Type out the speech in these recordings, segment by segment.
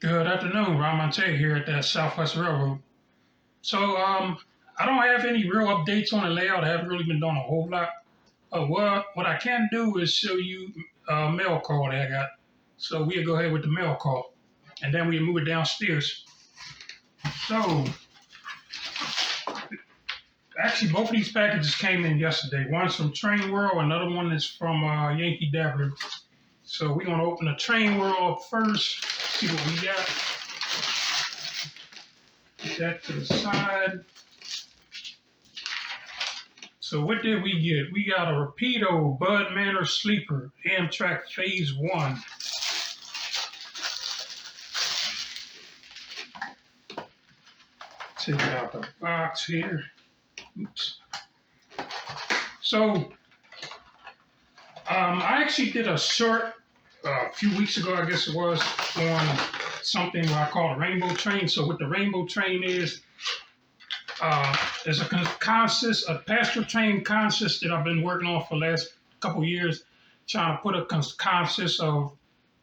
Good afternoon, Ron Monte here at that Southwest Railroad. I don't have any real updates on the layout. I haven't really been doing a whole lot. What I can do is show you a mail call that I got. So we'll go ahead with the mail call, and then we move it downstairs. So actually, both of these packages came in yesterday. One's from Train World, another one is from Yankee Dabbler. So we're gonna open the Train World up first. See what we got. Put that to the side. So what did we get? We got a Rapido Bud Manor Sleeper Amtrak Phase 1. Take out the box here. Oops. So I actually did a short a few weeks ago, I guess it was, on something what I call a rainbow train. So what the rainbow train is a passenger train consist that I've been working on for the last couple of years, trying to put a consist of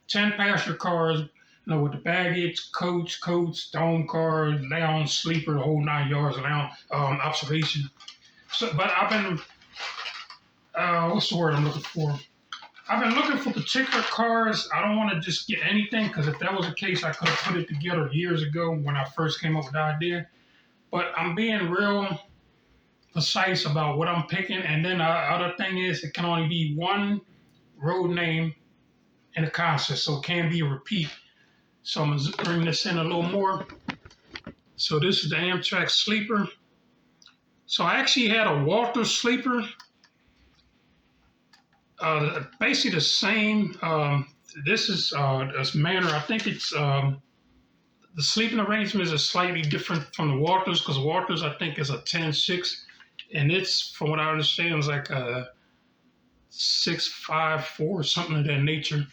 10 passenger cars, with the baggage, coach, dome car, lounge, sleeper, the whole 9 yards, lounge, observation. So, but I've been, what's the word I'm looking for? I've been looking for particular cars. I don't want to just get anything, because if that was the case, I could have put it together years ago when I first came up with the idea. But I'm being real precise about what I'm picking. And then the other thing is, it can only be one road name in a consist, so it can't be a repeat. So I'm going to bring this in a little more. So this is the Amtrak Sleeper. So I actually had a Walter Sleeper. Basically the same. This is this Manor. I think it's the sleeping arrangement is slightly different from the Walters, because Walters I think is a 10-6, and it's, from what I understand, is like a 6-5-4, something of that nature.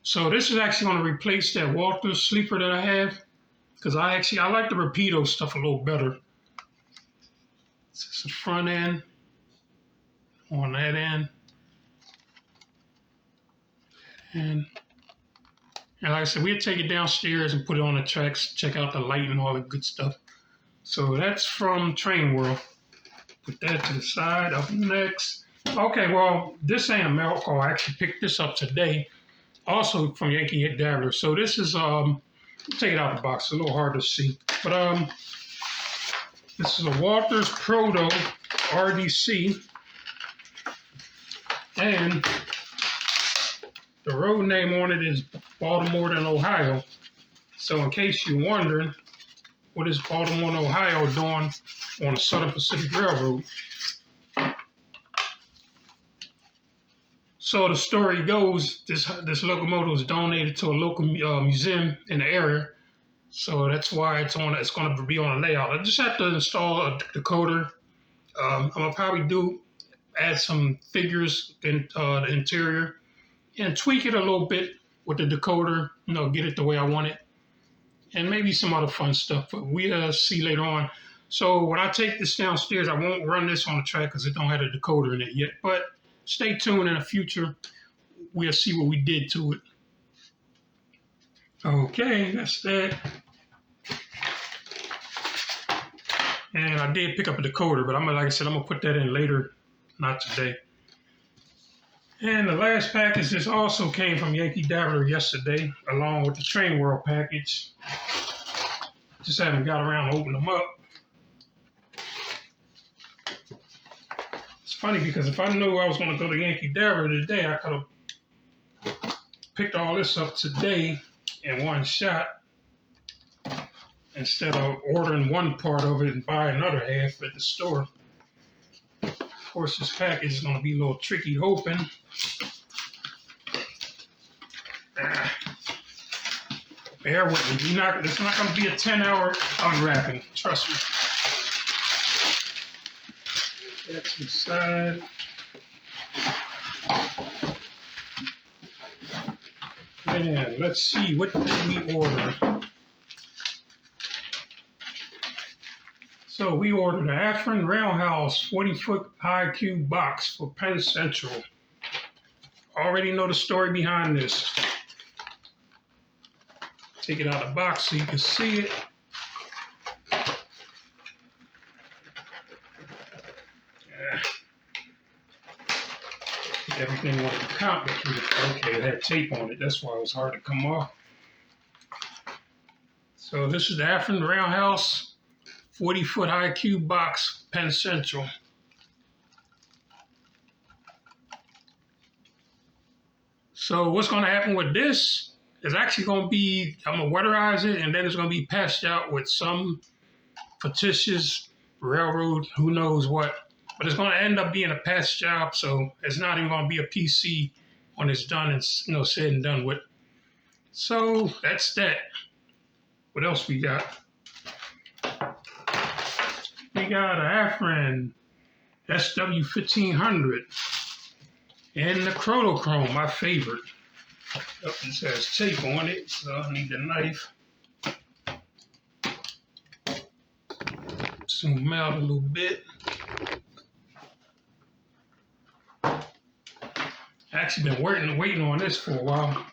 So this is actually going to replace that Walters Sleeper that I have, because I like the Rapido stuff a little better. This is the front end on that end. And like I said, we'll take it downstairs and put it on the tracks, check out the light and all the good stuff. So that's from Train World. Put that to the side. Up next. Okay, well, this ain't a mail call. I actually picked this up today, also from Yankee Dabbler. So this is, take it out of the box. It's a little hard to see. But this is a Walters Proto RDC. And the road name on it is Baltimore and Ohio. So in case you're wondering, what is Baltimore and Ohio doing on the Southern Pacific Railroad? So the story goes, this locomotive was donated to a local museum in the area. So that's why it's going to be on a layout. I just have to install a decoder. I'm going to probably add some figures in the interior, and tweak it a little bit with the decoder, get it the way I want it. And maybe some other fun stuff, but we'll see later on. So when I take this downstairs, I won't run this on the track because it don't have a decoder in it yet. But stay tuned, in the future, we'll see what we did to it. Okay, that's that. And I did pick up a decoder, but like I said, I'm going to put that in later, not today. And the last package, this also came from Yankee Dabbler yesterday, along with the Train World package. Just haven't got around to opening them up. It's funny, because if I knew I was going to go to Yankee Dabbler today, I could have picked all this up today in one shot, instead of ordering one part of it and buy another half at the store. Of course, this package is going to be a little tricky to open. Bear with me. It's not going to be a 10-hour unwrapping. Trust me. That's the side. And let's see, what did we order? So we ordered an Afrin Railhouse 40-foot high cube box for Penn Central. Already know the story behind this. Take it out of the box so you can see it. Everything was a count. Okay, it had tape on it. That's why it was hard to come off. So this is the African Roundhouse 40-foot high cube box, Penn Central. So what's going to happen with this is actually going to be, I'm going to weatherize it, and then it's going to be patched out with some fictitious railroad, who knows what. But it's going to end up being a patch job, so it's not even going to be a PC when it's done and said and done with. So that's that. What else we got? We got an Afrin SW1500 and the Chrome, my favorite. Oh, this has tape on it, so I need a knife. Zoom out a little bit. Actually been waiting on this for a while.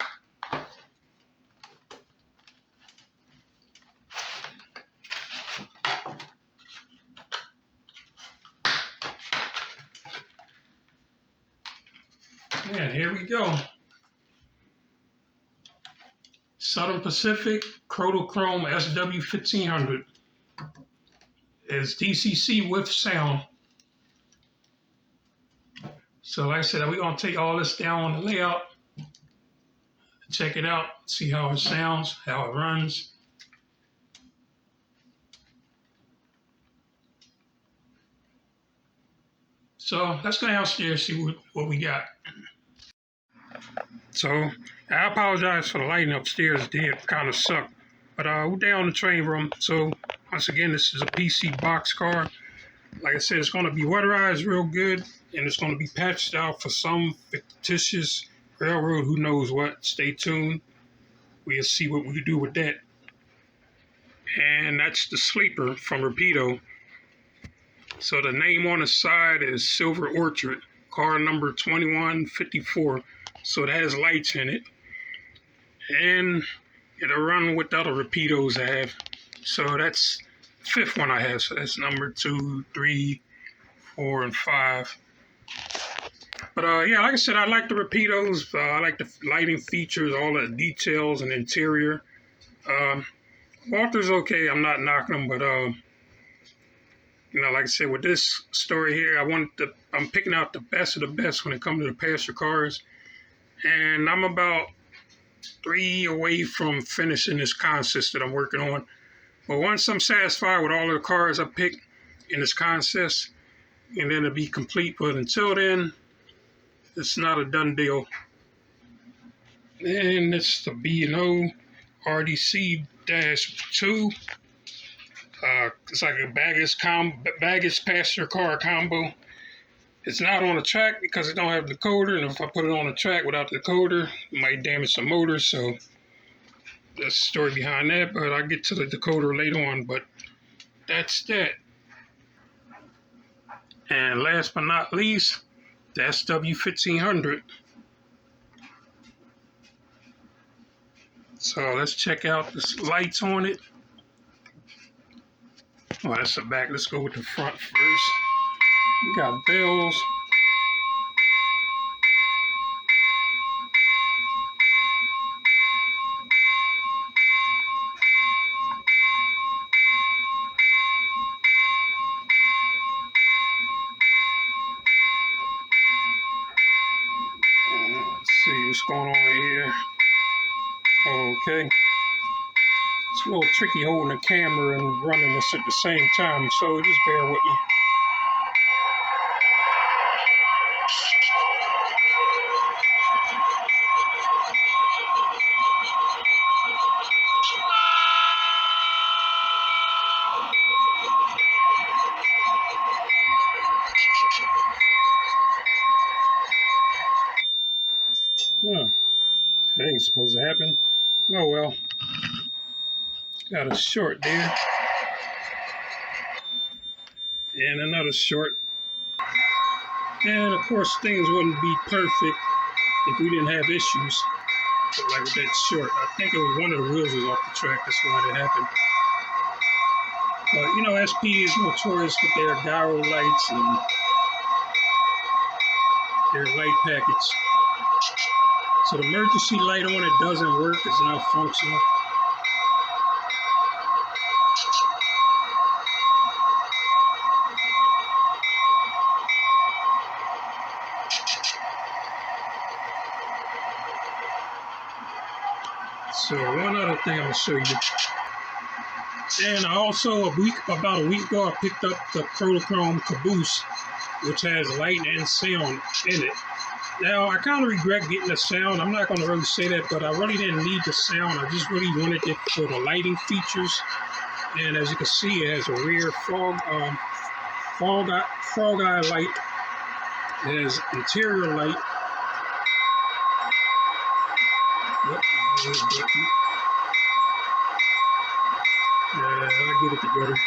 And here we go. Southern Pacific Chrome SW1500 is DCC with sound. So like I said, we're going to take all this down on the layout, check it out, see how it sounds, how it runs. So let's go downstairs, see what we got. So I apologize for the lighting upstairs, it did kind of suck. But we're down in the train room. So once again, this is a PC box car. Like I said, it's going to be weatherized real good, and it's going to be patched out for some fictitious railroad, who knows what. Stay tuned. We'll see what we do with that. And that's the sleeper from Rapido. So the name on the side is Silver Orchard, car number 2154. So it has lights in it. And it'll run with the other Rapidos I have. So that's the fifth one I have. So that's number 2, 3, 4, and 5. But yeah, like I said, I like the Rapidos. I like the lighting features, all the details and interior. Walther's okay. I'm not knocking them, but like I said, with this story here, I'm picking out the best of the best when it comes to the passenger cars. And I'm about 3 away from finishing this consist that I'm working on. But once I'm satisfied with all of the cars I picked in this consist, and then it'll be complete. But until then, it's not a done deal. And it's the B&O RDC -2. It's like a baggage passenger car combo. It's not on the track because it don't have the decoder, and if I put it on the track without the decoder, it might damage the motor. So that's the story behind that. But I'll get to the decoder later on. But that's that. And last but not least, the SW1500. So let's check out the lights on it. Oh, that's the back. Let's go with the front first. We got bells. Let's see what's going on here. Okay. It's a little tricky holding the camera and running this at the same time, so just bear with me. That ain't supposed to happen. Oh well. Got a short there. And another short. And of course things wouldn't be perfect if we didn't have issues. So like with that short, I think it was one of the wheels was off the track. That's why that happened. But you know, SP is notorious with their gyro lights and their light package. So the emergency light on it doesn't work. It's not functional. So one other thing I'm gonna show you. And also about a week ago, I picked up the Chrome caboose, which has light and sound in it. Now, I kind of regret getting the sound. I'm not going to really say that, but I really didn't need the sound. I just really wanted it for the lighting features. And as you can see, it has a rear frog eye light. It has interior light. Yep, I'll get it together.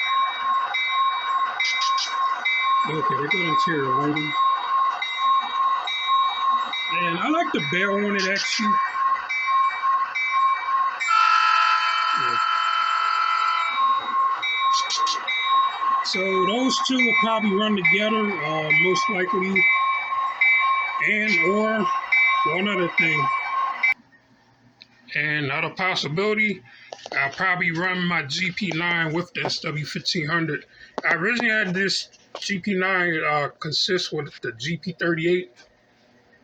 Okay, they're going interior lighting. And I like the bell on it, actually. Yeah. So those two will probably run together, most likely. And or one other thing. And another possibility, I'll probably run my GP9 with the SW1500. I originally had this GP9 consist with the GP38.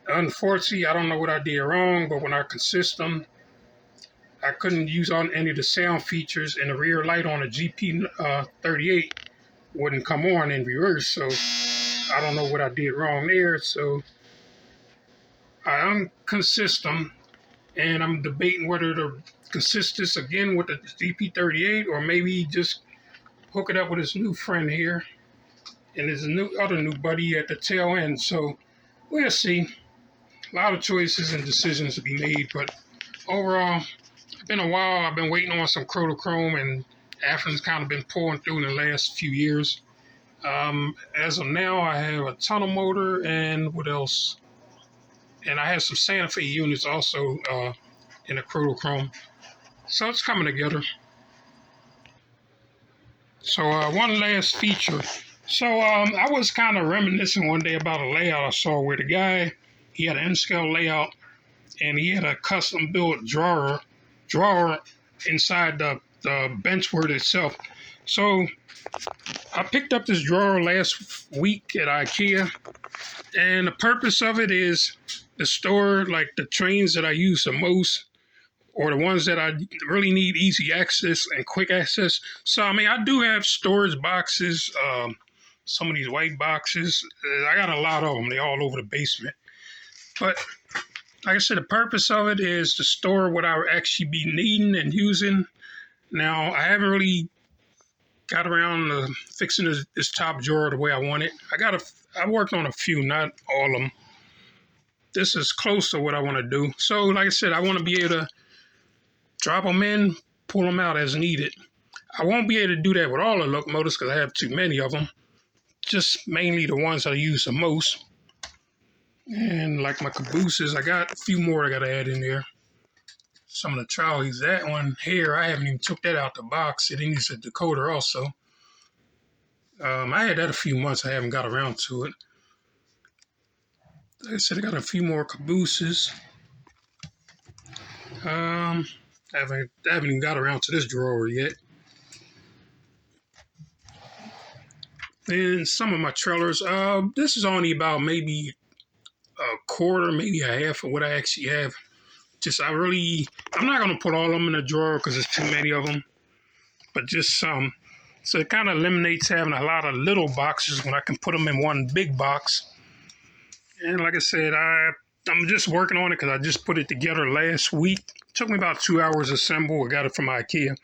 Unfortunately, I don't know what I did wrong, but when I consist them, I couldn't use on any of the sound features, and the rear light on the GP38 wouldn't come on in reverse. So I don't know what I did wrong there. So I unconsist them, and I'm debating whether to consist this again with the GP38 or maybe just hook it up with his new friend here and his other new buddy at the tail end. So we'll see. A lot of choices and decisions to be made, but overall, it's been a while. I've been waiting on some Chrome, and Afrin's kind of been pulling through in the last few years. As of now, I have a tunnel motor, and what else? And I have some Santa Fe units also in the Chrome. So it's coming together. So one last feature. So I was kind of reminiscing one day about a layout I saw where the guy, he had an N-scale layout, and he had a custom built drawer inside the benchboard itself. So I picked up this drawer last week at IKEA, and the purpose of it is to store like the trains that I use the most, or the ones that I really need easy access and quick access. So I mean, I do have storage boxes, some of these white boxes. I got a lot of them. They're all over the basement. But like I said, the purpose of it is to store what I would actually be needing and using. Now, I haven't really got around to fixing this top drawer the way I want it. I worked on a few, not all of them. This is close to what I want to do. So, like I said, I want to be able to drop them in, pull them out as needed. I won't be able to do that with all the locomotives because I have too many of them. Just mainly the ones I use the most. And like my cabooses, I got a few more I got to add in there. Some of the trolleys. That one here, I haven't even took that out the box. It needs a decoder also. I had that a few months. I haven't got around to it. Like I said, I got a few more cabooses. I haven't even got around to this drawer yet. And some of my trailers. This is only about maybe a quarter, maybe a half of what I actually have. I'm not going to put all of them in a drawer because there's too many of them, but just some. So it kind of eliminates having a lot of little boxes when I can put them in one big box. And like I said, I'm just working on it because I just put it together last week. It took me about 2 hours to assemble. I got it from IKEA.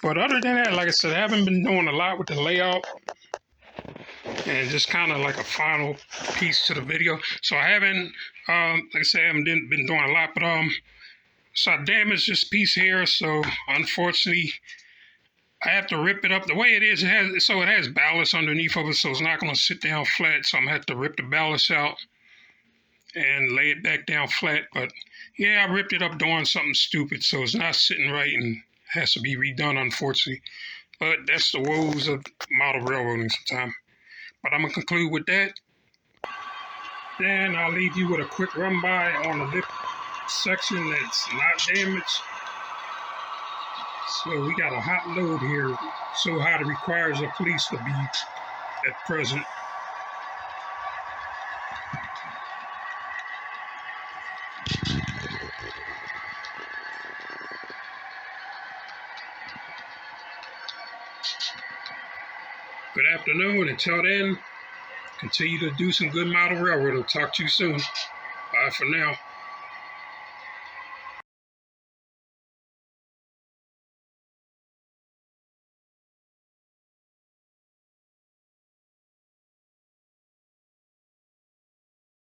But other than that, like I said, I haven't been doing a lot with the layout. And just kind of like a final piece to the video. So I haven't, like I said, I haven't been doing a lot, but so I damaged this piece here. So unfortunately, I have to rip it up. The way it is, it has ballast underneath of it, so it's not going to sit down flat. So I'm going to have to rip the ballast out and lay it back down flat. But yeah, I ripped it up doing something stupid, so it's not sitting right and has to be redone, unfortunately. But that's the woes of model railroading sometimes. But I'm gonna conclude with that. Then I'll leave you with a quick run by on the lip section that's not damaged. So we got a hot load here, so hot it requires the police to be at present. Good afternoon. Until then, continue to do some good model railroad. I'll talk to you soon. Bye for now.